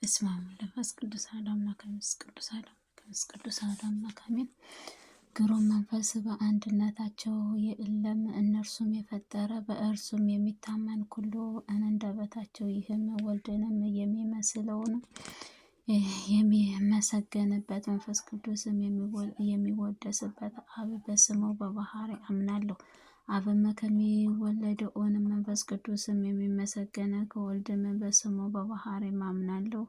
በስመ አብ ወመንፈስ ቅዱስ አሐዱ አምላክ ቅዱስ አሐዱ አምላክ አሜን። ግሩም መንፈስ በአንድነታቸው የለም እነርሱም የፈጠረ በእርሱም የሚታመን ኩሉ አንደበታቸው ይህም ወልድንም የሚመስለውን የሚመሰገንበት መንፈስ ቅዱስም የሚወደስበት አብ በስሙ በባህሪ አምናለሁ። አብም ከሚወለደውን መንፈስ ቅዱስም የሚመሰገነ ከወልድም በስሙ በባህሪ አምናለሁ።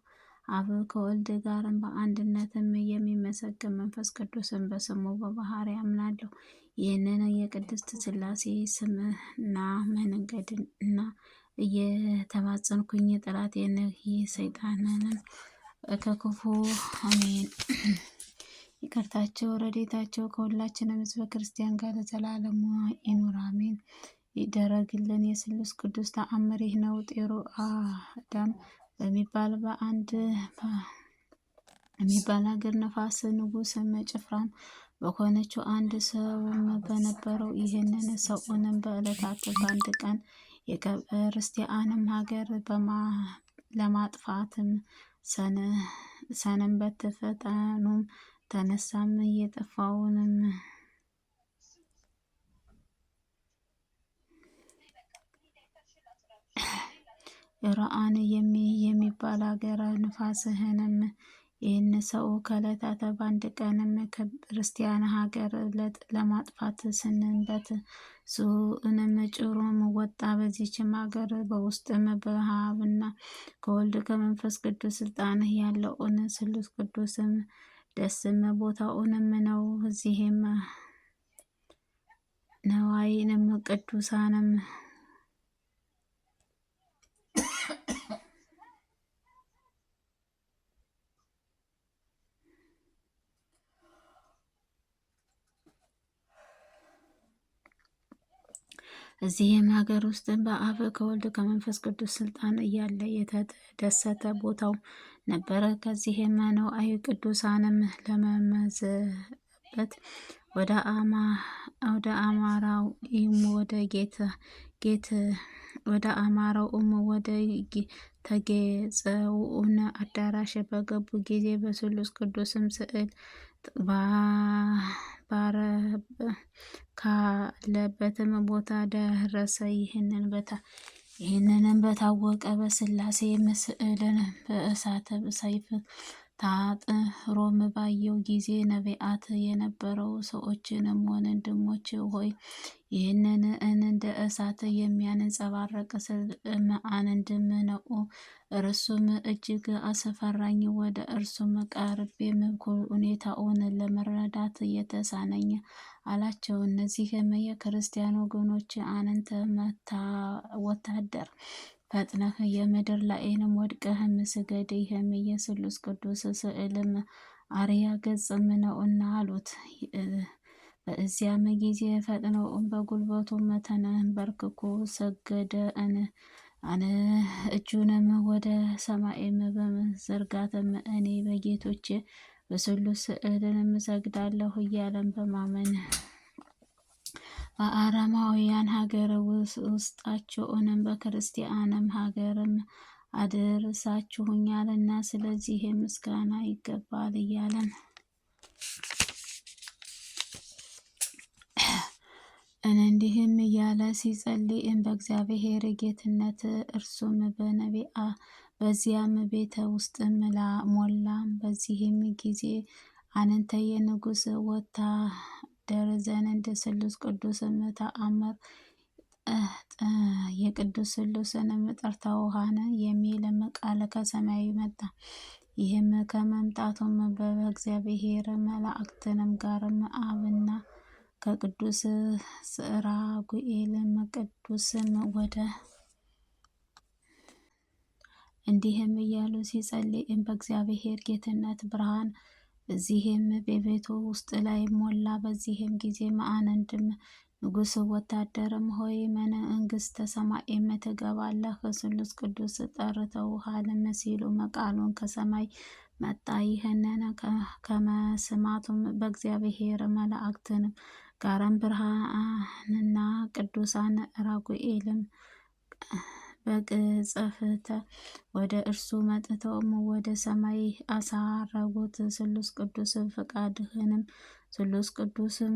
አብ ከወልድ ጋርም በአንድነትም የሚመሰገን መንፈስ ቅዱስም በስሙ በባህሪ አምናለሁ። ይህንን የቅድስት ሥላሴ ስምና መንገድን እና እየተማጸንኩኝ ጠላቴን ሰይጣንንም ከክፉ አሜን። ይቅርታቸው ረድኤታቸው ከሁላችንም ሕዝበ ክርስቲያን ጋር ለዘላለሙ ይኑር አሜን። ይደረግልን። የስሉስ ቅዱስ ተአምር ይህ ነው። ጤሮ አዳም በሚባል ሀገር ነፋስ ንጉሥም ጭፍራም በሆነችው አንድ ሰውም በነበረው ይህንን ሰውንም በዕለታት በአንድ ቀን የክርስቲያንም ሀገር ለማጥፋትም ሰንበት ፈጣኑም ተነሳም የጠፋውንም ራአን የሚባል ሀገር ንፋስህንም ይህን ሰው ከዕለታት በአንድ ቀንም ክርስቲያን ሀገር ለማጥፋት ሰንበት ሱንም ጭሮም ወጣ። በዚችም ሀገር በውስጥም በአብና ከወልድ ከመንፈስ ቅዱስ ስልጣን ያለውን ስሉስ ቅዱስም ደስም ቦታውንም ነው። እዚህም ነዋይንም ቅዱሳንም እዚህም ሀገር ውስጥ በአብ ከወልድ ከመንፈስ ቅዱስ ስልጣን እያለ የተደሰተ ቦታው ነበረ። ከዚህም ነዋይ ቅዱሳንም ለመመዘበት ወደ አማራው ወደ ተጌጸውን አዳራሽ በገቡ ጊዜ በስሉስ ቅዱስም ስዕል ካለበትም ቦታ ደረሰ። ይህንንም በታወቀ በስላሴ ስዕልን በእሳተ ሰይፍ ታጥሮም ባየው ጊዜ ነቢያት የነበረው ሰዎችንም ወንድሞች ሆይ ይህንን እንደ እሳት የሚያንጸባረቅ ስዕል አንድም ነው፣ እርሱም እጅግ አስፈራኝ። ወደ እርሱም ቀርቤም ሁኔታውን ለመረዳት የተሳነኝ አላቸው። እነዚህም የክርስቲያን ወገኖች አንተ ወታደር ፈጥነህ የምድር ላይንም ወድቀህም ስገድ፣ ይህም የስሉስ ቅዱስ ስዕልም አርያ ገጽም ነውና አሉት። በዚያም ጊዜ ፈጥነው በጉልበቱም ተንበርክኮ ሰገደ። እጁንም ወደ ሰማይም በመዘርጋትም እኔ በጌቶቼ በስሉስ ስዕልንም እሰግዳለሁ እያለም በማመን በአረማውያን ሀገር ውስጣቸውንም በክርስቲያንም ሀገርም አድርሳችሁኛልና ስለዚህ ምስጋና ይገባል እያለን እንዲህም እያለ ሲጸልይም በእግዚአብሔር ጌትነት እርሱም በዚያም ቤተ ውስጥም ሞላም። በዚህም ጊዜ አንተ የንጉሥ ወታደር ዘንድ ስሉስ ቅዱስም ተአምር የቅዱስ ስሉስንም ጠርተውሃን የሚልም ቃል ከሰማይ መጣ። ይህም ከመምጣቱም በእግዚአብሔር መላእክትንም ጋርም አብና ከቅዱስ ራጉኤልም ቅዱስም ወደ እንዲህም እያሉ ሲጸልይም በእግዚአብሔር ጌትነት ብርሃን በዚህም በቤቱ ውስጥ ላይ ሞላ። በዚህም ጊዜ አንድም ንጉሥ ወታደርም ሆይ መንግሥተ ሰማይም ትገባለህ፣ ስሉስ ቅዱስ ጠርተውሃልም ሲሉ ቃሉን ከሰማይ መጣ። ይህንን ከመስማቱም በእግዚአብሔር መላእክትንም ጋርም ብርሃንና ቅዱሳን ራጉኤልም በቅጽፈተ ወደ እርሱ መጥተውም ወደ ሰማይ አሳረጉት። ስሉስ ቅዱስ ፈቃድህንም ስሉስ ቅዱስም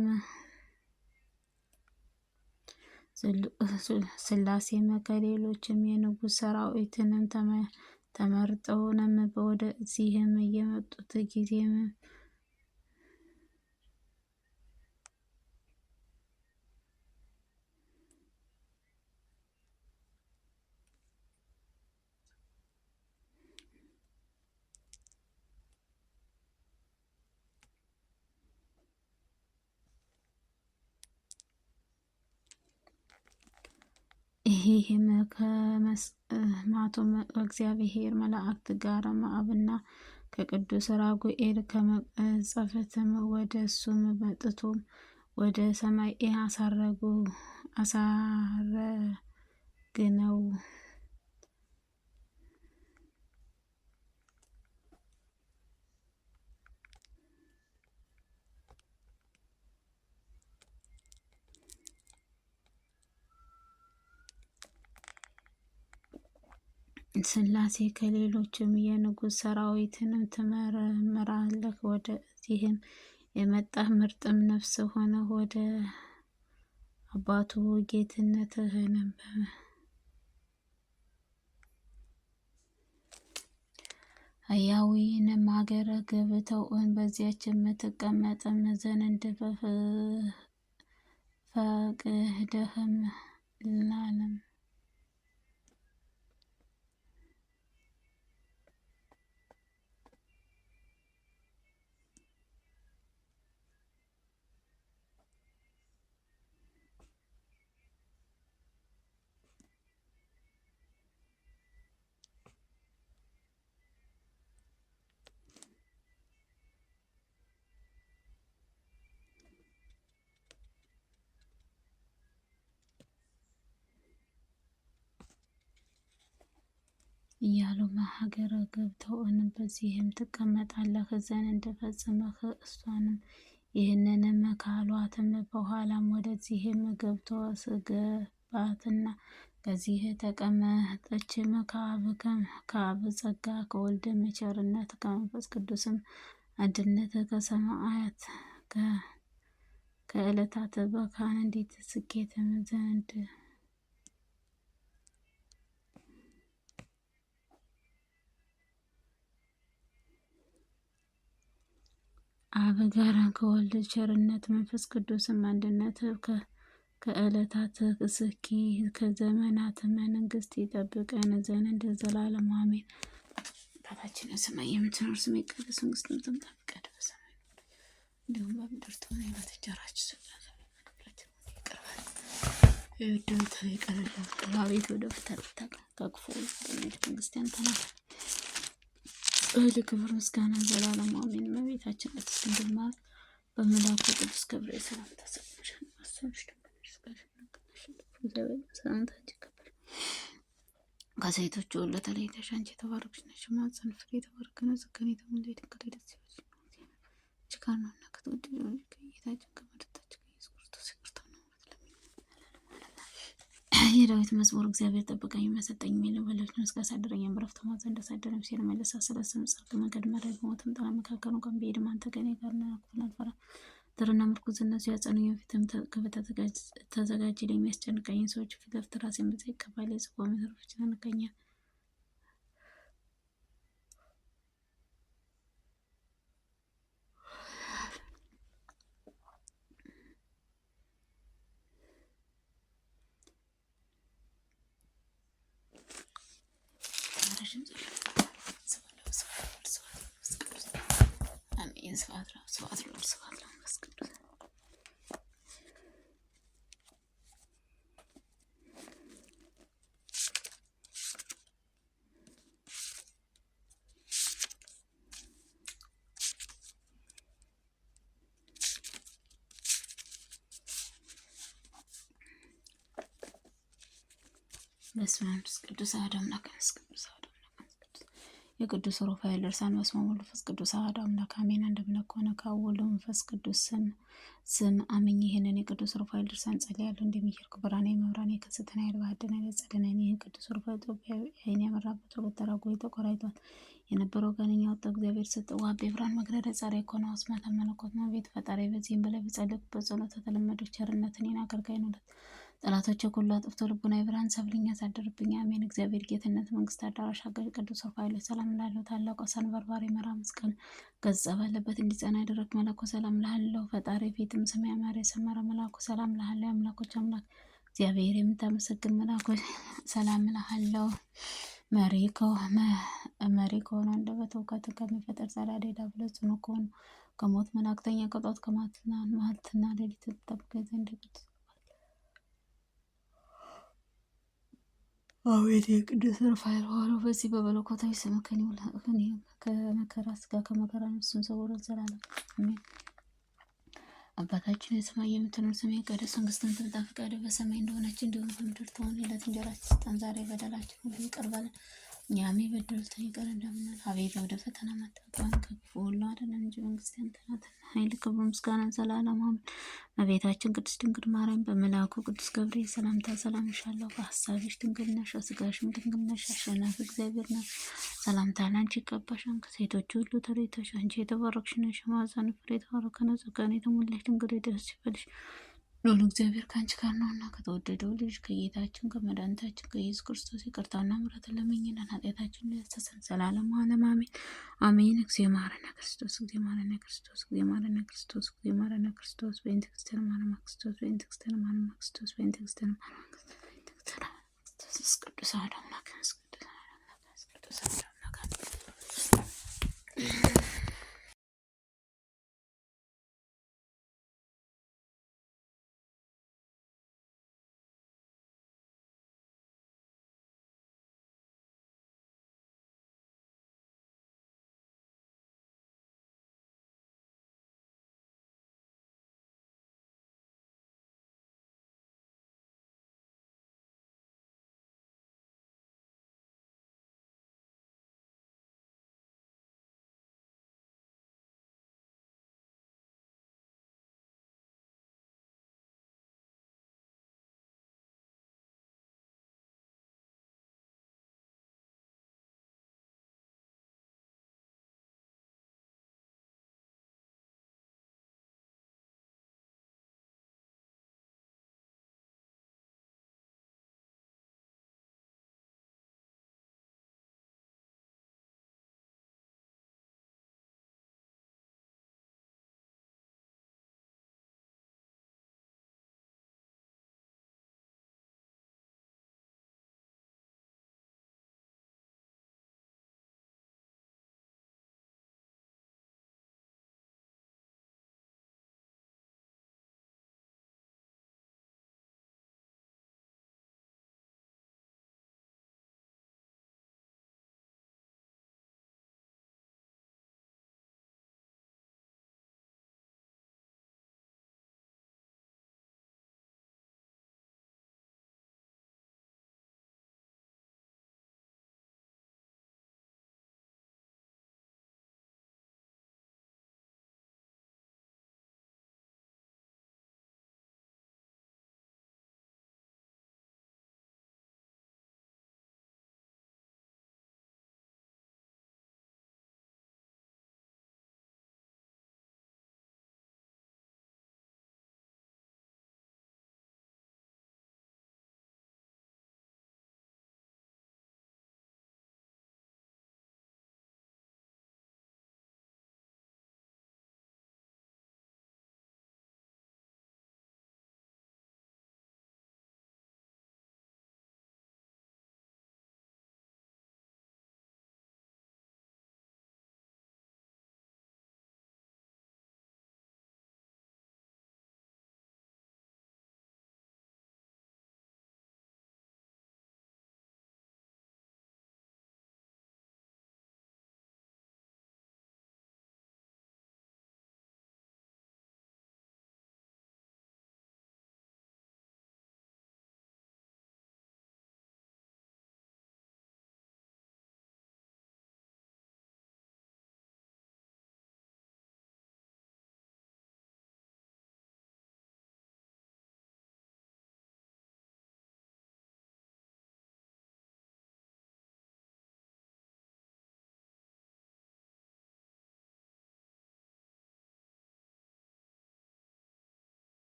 ስላሴም ከሌሎችም የንጉሥ ሰራዊትንም ተመርጠውንም ወደዚህም የመጡት ጊዜም ይህም ከመስማቱም እግዚአብሔር መላእክት ጋር አብና ከቅዱስ ራጉኤል ከመጸፈትም ወደ እሱም መጥቶም ወደ ሰማይ አሳረግነው። ስላሴ ከሌሎችም የንጉሥ ሰራዊትንም ትመረምራለህ። ወደዚህም የመጣህ ምርጥም ነፍስ ሆነ ወደ አባቱ ጌትነትህንም ሕያዊንም ሀገረ ገብተውን በዚያች የምትቀመጥም ዘንድ ፈቅደህም ላለም እያሉ ሀገረ ገብተውን በዚህም ትቀመጣለህ ዘንድ ፈጽመህ እሷንም ይህንንም ካሏትም በኋላም ወደዚህም ገብቶ ስገባትና ከዚህ ተቀመጠችም። ከአብ ጸጋ ከወልድም ቸርነት ከመንፈስ ቅዱስም አንድነት ከሰማያት ከዕለታት በከአንዲት ስኬትም ዘንድ አብ ጋር ከወልድ ቸርነት መንፈስ ቅዱስም አንድነት ከዕለታት እስኪ ከዘመናት መንግስት ይጠብቀን ዘንድ ዘላለም አሜን። አባታችን በሰማይ የምትኖር ስምህ ይቀደስ፣ መንግስትህ ትምጣ፣ ፈቃድህ በሰማይ እንዲሁም በምድር ትሁን። የዕለት እንጀራችንን ስጠን ይቅር በለን አቤቱ፣ ወደ ፈተና አታግባን ከክፉ መንግስት ያንተ ናት። ክብር ምስጋና ዘላለም አሜን። እመቤታችን ቅድስት ድንግል ማርያም በመልአኩ ቅዱስ ገብርኤል ሰላምታ ሰጥተሻል። አሰብሽ ሰላምታ ይቀበል። ከሴቶች ሁሉ ተለይተሽ አንቺ የተባረክሽ ነሽ፣ የማኅፀንሽ ፍሬ የተባረከ ነው። ጸጋን የተሞላሽ ድንግል ሆይ ደስ ይበልሽ፣ ችካር ነውና ከተወደደው ከጌታችን ከመድኃኒታችን ከኢየሱስ ክርስቶስ ይቅርታና የዳዊት መዝሙር እግዚአብሔር ጠበቀኝ መሰጠኝ የሚለው በሌሎች መስክ አሳደረኝ በረፍት ሞት እንዳሳደረኝ ሲል መለሳ ስለስም ጻድቅ መንገድ መራኝ በሞትም ጥላ መካከል እንኳን ብሄድም አንተ ከእኔ ጋር ነህ። ክፉን አልፈራም። ጥሩና ምርኩዝ እነሱ ያጸኑኝ፣ ፊትም ተዘጋጅልኝ። የሚያስጨንቀኝ ሰዎች ፊት ለፊት ራሴን በዘይት ይቀባል። የጽዋ መተሮች ያነቃኛል። በስመ አብ ወወልድ ወመንፈስ ቅዱስ አሐዱ አምላክ። የቅዱስ ሩፋኤል ድርሳን። በስመ አብ ወወልድ ወመንፈስ ቅዱስ አሐዱ አምላክ አሜን። አንድ አምላክ ከሆነ ከአብ ወወልድ ወመንፈስ ቅዱስ ስም አምኜ ይህንን የቅዱስ ሩፋኤል ድርሳን ጸልያለሁ። እንደሚሄድኩ ብርሃኔ መብራኔ ከስተና ያል ባህደና ለጸደነኝ ይህ ቅዱስ ሩፋኤል ኢትዮጵያዊ ዓይን ያመራበት ሁለት ተራጎ ተቆራይቷል የነበረው ጋነኛ ወጣ እግዚአብሔር ሰጠው ዋቤ ብርሃን መግረደ ጻሬ ኮነ አስማተ መለኮት ነው ቤት ፈጣሪ በዚህም በላይ በጸለይኩበት ጸሎት ተለመደች ቸርነትን እኔን አገልጋይ ነው ጠላቶች ሁሉ አጥፍቶ ልቡና የብርሃን ሰብልኝ ያሳደርብኝ አሜን። እግዚአብሔር ጌትነት መንግስት አዳራሽ አገዥ ቅዱስ ሩፋኤል ሰላም ላለው ታላቁ ሰንበርባሪ መራ መስቀል ገጸ ባለበት እንዲጸና ያደረግ መላኩ ሰላም ላለው ፈጣሪ ፊትም ስም ያማረ የሰመረ መላኩ ሰላም ላለው አምላኮች አምላክ እግዚአብሔር የምታመሰግን መላኩ ሰላም ላለው መሪ ከሆነ አንደበት እውቀትን ከሚፈጠር ጸዳዴ ዳብሎስ ጽኑ ከሆኑ ከሞት መላእክተኛ ከጧት ከማትና ሌሊት ተጠብቀኝ ዘንድ ቅዱስ አቤት የቅዱስ ሩፋኤል ሆኖ በዚህ በመለኮታዊ ስም ከመከራ ስጋ ከመከራ ነፍሱን ሰውሮ ዘላለም አሜን። አባታችን የሰማይ የምትኖር ስምህ ይቀደስ፣ መንግስትህ ትምጣ፣ ፈቃድህ በሰማይ እንደሆነች እንዲሁም በምድር ትሁን። የዕለት እንጀራችንን ስጠን ዛሬ፣ በደላችንን ሁሉ ይቅር በለን እኛም የበደሉንን ይቅር እንደምንል፣ አቤቱ ወደ ፈተና አታግባን ከክፉ ሁሉ አድነን እንጂ መንግስት ያንተ ናትና፣ ኃይል፣ ክብር፣ ምስጋና ዘላለሙ አሜን። እመቤታችን ቅድስት ድንግል ማርያም በመልአኩ ቅዱስ ገብርኤል ሰላምታ ሰላም እልሻለሁ። በሐሳብሽ ድንግል ነሽ፣ በሥጋሽም ድንግል ነሽ። አሸናፊ እግዚአብሔር ነሽ። ሰላምታ ላንቺ ይገባሻል። ከሴቶች ሁሉ ተለይተሽ አንቺ የተባረክሽ ነሽ፣ የማኅፀንሽ ፍሬ የተባረከ ነው። ጸጋን የተሞላሽ ድንግል ደስ ይበልሽ፣ ልዑል እግዚአብሔር ከአንቺ ጋር ነውና ከተወደደው ልጅ ከጌታችን ከመድኃኒታችን ከኢየሱስ ክርስቶስ ይቅርታና ምሕረትን ለምኝልን ኃጢአታችንን ያስተሰርይ ዘላለሙ ዓለም አሜን አሜን። እግዚኦ መሐረነ ክርስቶስ፣ እግዚኦ መሐረነ ክርስቶስ፣ እግዚኦ መሐረነ ክርስቶስ፣ እግዚኦ መሐረነ ክርስቶስ። በእንተ ክርስቲያን ማርያም ክርስቶስ፣ በእንተ ክርስቲያን ማርያም ክርስቶስ፣ በእንተ ክርስቲያን ማርያም ክርስቶስ። ቅዱስ አሐዱ አምላክ ቅዱስ